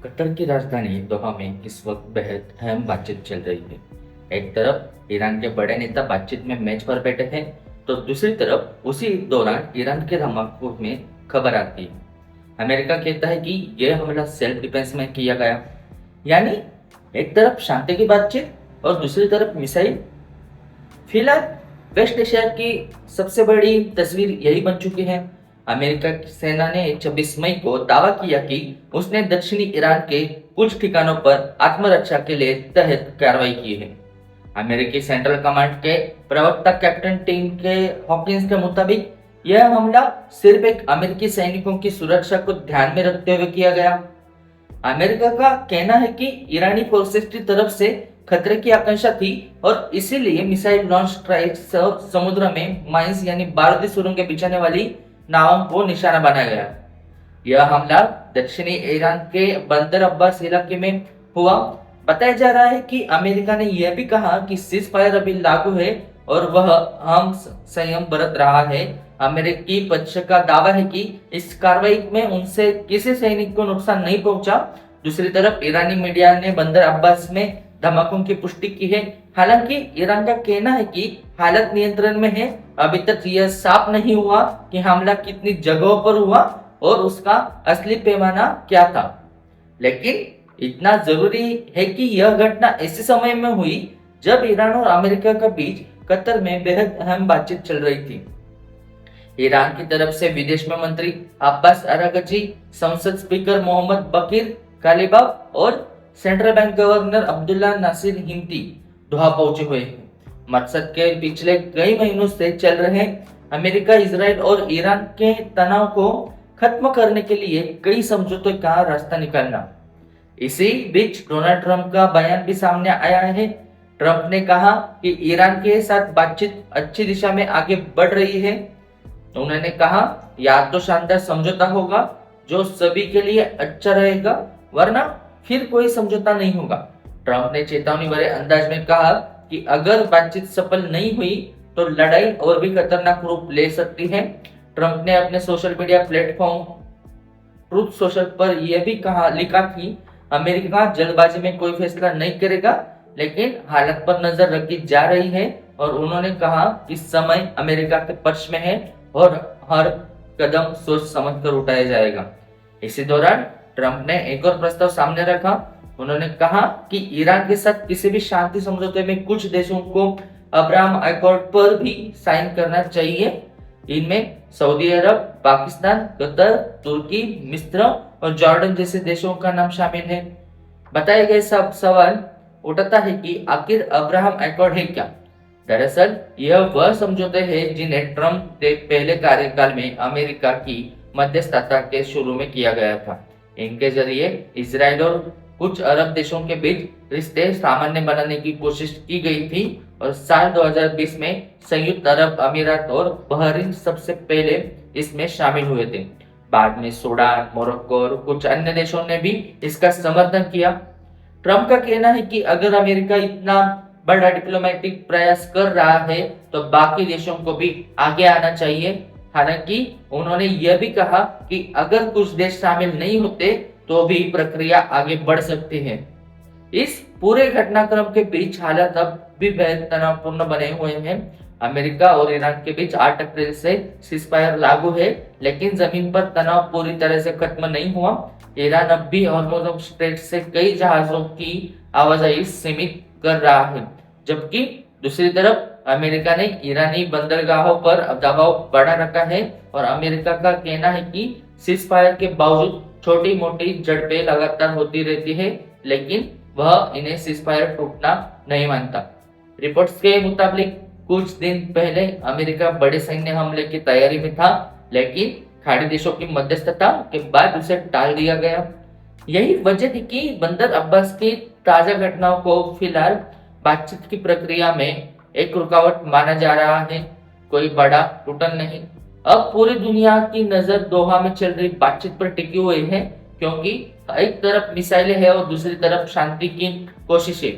Qatar की राजधानी दोहा में इस वक्त बेहद अहम बातचीत चल रही है। एक तरफ ईरान के बड़े नेता बातचीत में मेज पर बैठे हैं, तो दूसरी तरफ उसी दौरान ईरान के धमाकों में खबर आती है। अमेरिका कहता है कि यह हमला सेल्फ डिफेंस में किया गया, यानी एक तरफ शांति की बातचीत और दूसरी तरफ मिसाइल। फिलहाल वेस्ट एशिया की सबसे बड़ी तस्वीर यही बन चुकी है। अमेरिका की सेना ने 26 मई को दावा किया कि उसने दक्षिणी ईरान के कुछ ठिकानों पर आत्मरक्षा के लिए तहत कार्रवाई की है। अमेरिकी सेंट्रल कमांड के प्रवक्ता कैप्टन टीम के हॉकिंस के मुताबिक यह हमला सिर्फ एक अमेरिकी सैनिकों की सुरक्षा को ध्यान में रखते हुए किया गया। अमेरिका का कहना है कि ईरानी फोर्सेस की तरफ से खतरे की आशंका थी और इसीलिए मिसाइल लॉन्च स्ट्राइक समुद्र में माइंस यानी बारूदी सुरंगें बिछाने वाली नावों को निशाना बनाया गया। यह हमला दक्षिणी ईरान के बंदर अब्बास इलाके में हुआ। बताया जा रहा है कि अमेरिका ने यह भी कहा कि सीज फायर अभी लागू है और वह हम संयम बरत रहा है। अमेरिकी पक्ष का दावा है कि इस कार्रवाई में उनसे किसी सैनिक को नुकसान नहीं पहुंचा। दूसरी तरफ ईरानी मीडिया ने बंदर अब्बास में धमाकों की पुष्टि की है। हालांकि ईरान का कहना है कि हालत नियंत्रण में है। अभी तक यह साफ नहीं हुआ कि हमला कितनी जगहों पर हुआ और उसका असली पैमाना क्या था, लेकिन इतना जरूरी है कि यह घटना ऐसे समय में हुई जब ईरान और अमेरिका के बीच कतर में बेहद अहम बातचीत चल रही थी। ईरान की तरफ से विदेश में मंत्री अब्बास अरागची, संसद स्पीकर मोहम्मद बकीर कालिबाफ और central bank governor Abdullah Nasir हिंदी दोहा पहुंचे हुए हैं। मकसद के पिछले कई महीनों से चल रहे अमेरिका, इजराइल और ईरान के तनाव को खत्म करने के लिए कई समझौतों का रास्ता निकालना। इसी बीच डोनाल्ड ट्रंप का बयान भी सामने आया है। ट्रंप ने कहा कि ईरान के साथ बातचीत अच्छी दिशा में आगे बढ़ रही है। उन्होंने कहा, या तो शानदार समझौता होगा जो सभी के लिए अच्छा रहेगा, वरना फिर कोई समझौता नहीं होगा। ट्रंप ने चेतावनी भरे अंदाज में कहा कि अगर बातचीत सफल नहीं हुई तो लड़ाई और भी खतरनाक रूप ले सकती है। ट्रंप ने अपने social media platform truth social पर यह भी लिखा कि अमेरिका जल्दबाजी में कोई फैसला नहीं करेगा, लेकिन हालत पर नजर रखी जा रही है और उन्होंने कहा कि समय अमेरिका के पक्ष में है और हर कदम सोच समझकर उठाया जाएगा। इसी दौरान ट्रंप ने एक और प्रस्ताव सामने रखा। उन्होंने कहा कि ईरान के साथ किसी भी शांति समझौते में कुछ देशों को अब्राहम अकॉर्ड पर भी साइन करना चाहिए। इनमें सऊदी अरब, पाकिस्तान, कतर, तुर्की, मिस्र और जॉर्डन जैसे देशों का नाम शामिल है। बताए गए सब सवाल उठाता है कि आखिर अब्राहम अकॉर्ड है क्या। दरअसल यह वह समझौते हैं जिन्हें ट्रंप के पहले कार्यकाल में अमेरिका की मध्यस्थता के शुरू में किया गया था। इनके जरिए इजराइल और कुछ अरब देशों के बीच रिश्ते सामान्य बनाने की कोशिश की गई थी और साल 2020 में संयुक्त अरब अमीरात और बहरीन सबसे पहले इसमें शामिल हुए थे। बाद में सूडान, मोरक्को और कुछ अन्य देशों ने भी इसका समर्थन किया। ट्रंप का कहना है कि अगर अमेरिका इतना बड़ा डिप्लोमेटिक प्रयास कर रहा है तो बाकी देशों को भी आगे आना चाहिए। हालांकि उन्होंने यह भी कहा कि अगर कुछ देश शामिल नहीं होते तो भी प्रक्रिया आगे बढ़ सकती है। इस पूरे घटनाक्रम के बीच हालात अब भी बेहद तनावपूर्ण बने हुए हैं। अमेरिका और ईरान के बीच 8 अप्रैल से सीजफायर लागू है, लेकिन जमीन पर तनाव पूरी तरह से खत्म नहीं हुआ। ईरान अब भी हॉर्मुज़ स्ट्रेट से कई जहाजों की आवाजाही सीमित कर रहा है, जबकि दूसरी तरफ अमेरिका ने ईरानी बंदरगाहों पर दबाव बढ़ा रखा है और अमेरिका का कहना है कि सीजफायर के बावजूद छोटी मोटी झड़पें लगातार होती रहती है, लेकिन वह इन्हें सीजफायर टूटना नहीं मानता। रिपोर्ट्स के मुताबिक कुछ दिन पहले अमेरिका बड़े सैन्य हमले की तैयारी में था, लेकिन खाड़ी देशों की मध्यस्थता के बाद उसे टाल दिया गया। यही वजह थी कि बंदर अब्बास की ताजा घटनाओं को फिलहाल बातचीत की प्रक्रिया में एक रुकावट माना जा रहा है, कोई बड़ा टूटन नहीं। अब पूरी दुनिया की नजर दोहा में चल रही बातचीत पर टिकी हुई है, क्योंकि एक तरफ मिसाइलें है और दूसरी तरफ शांति की कोशिशें।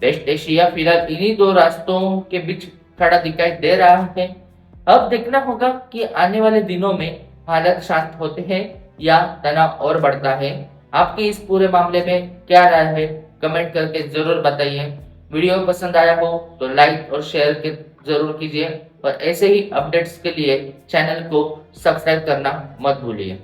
वेस्ट एशिया फिलहाल इन्हीं दो रास्तों के बीच खड़ा दिखाई दे रहा है। अब देखना होगा कि आने वाले दिनों में हालात शांत होते हैं या तनाव और बढ़ता है। आपकी इस पूरे मामले में क्या राय है, कमेंट करके जरूर बताइए। वीडियो पसंद आया हो तो लाइक और शेयर के जरूर कीजिए और ऐसे ही अपडेट्स के लिए चैनल को सब्सक्राइब करना मत भूलिए।